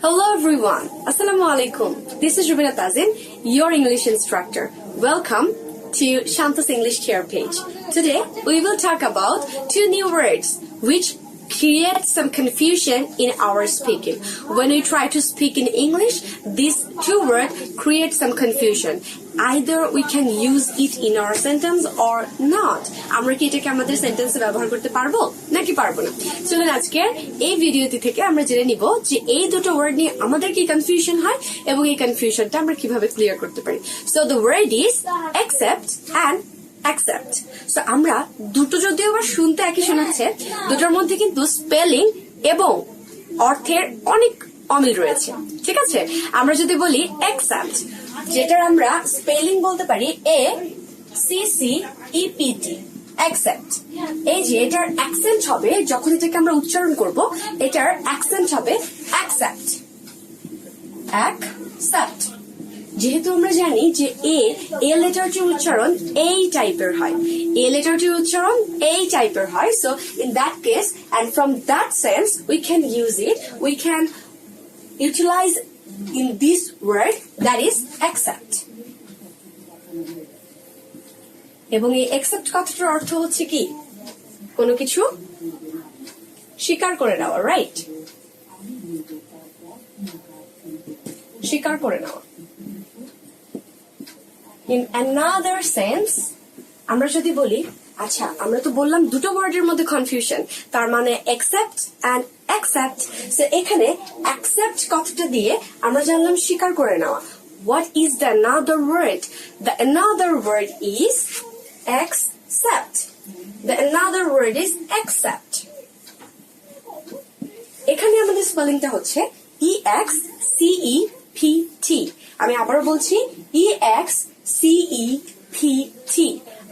Hello everyone, Assalamu alaikum. This is Rubina Tazin, your English instructor. Welcome to Santo's English Care page. Today we will talk about two new words which create some confusion in our speaking. When we try to speak in English, these two words create some confusion. Either we can use it in our sentence or not. আমরা কি এটাকে আমাদের সেন্টেন্সে ব্যবহার করতে পারবো নাকি পারবো না? চলুন আজকে এই ভিডিওটি থেকে আমরা জেনে নিব যে এই দুটো ওয়ার্ড নিয়ে আমাদের কি কনফিউশন হয় এবং এই কনফিউশনটা আমরা কিভাবে ক্লিয়ার করতে পারি। So the word is accept and accept. So আমরা দুটো যদিও আবার শুনতে একই শোনাচ্ছে, দুটোর মধ্যে কিন্তু স্পেলিং এবং অর্থের অনেক অমিল রয়েছে। ঠিক আছে, আমরা যদি বলি accept, যেটার আমরা স্পেলিং বলতে পারি ACCEPT, accept, এই যে এটার অ্যাকসেন্ট হবে যখন এটাকে আমরা উচ্চারণ করব, এটার অ্যাকসেন্ট হবে accept, accept। যেহেতু আমরা জানি যে এ লেটারটির উচ্চারণ এই টাইপের হয়, এ লেটারটির উচ্চারণ এই টাইপের হয়, so in that case and from that sense we can use it, we can utilise in this word, that is accept. এবং এই accept কথাটার অর্থ হচ্ছে কি? কোনো কিছু স্বীকার করে নেওয়া, রাইট? স্বীকার করে নেওয়া। In another sense, আমরা যদি বলি, আচ্ছা আমরা তো বললাম দুটো ওয়ার্ডের মধ্যে কনফিউশন, তার মানে accept and accept, সো এখানে accept কথাটা দিয়ে আমরা জানলাম স্বীকার করে নেওয়া। What is the another word? The another word is accept. The another word is accept. এখানে আমাদের স্পেলিংটা হচ্ছে EXCEPT। আমি আবারও বলছি EXCEPT।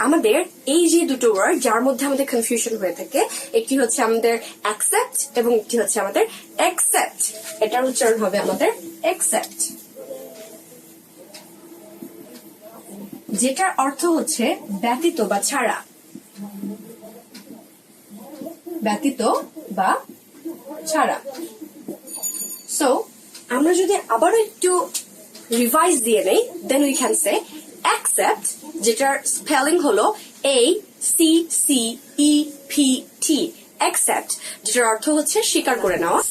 আমাদের এই যে দুটো ওয়ার্ড যার মধ্যে আমাদের কনফিউশন হয়ে থাকে, একটি হচ্ছে আমাদের accept এবং একটি হচ্ছে আমাদের accept। এটার উচ্চারণ হবে আমাদের accept, যেটার অর্থ হচ্ছে ব্যতীত বা ছাড়া, ব্যতীত বা ছাড়া। সো আমরা যদি আবারও একটু রিভাইজ দিয়ে নেই, then we can say accept, যেটার স্পেলিং হলো ACCEPT, accept, যেটার অর্থ হচ্ছে স্বীকার করে নেওয়া।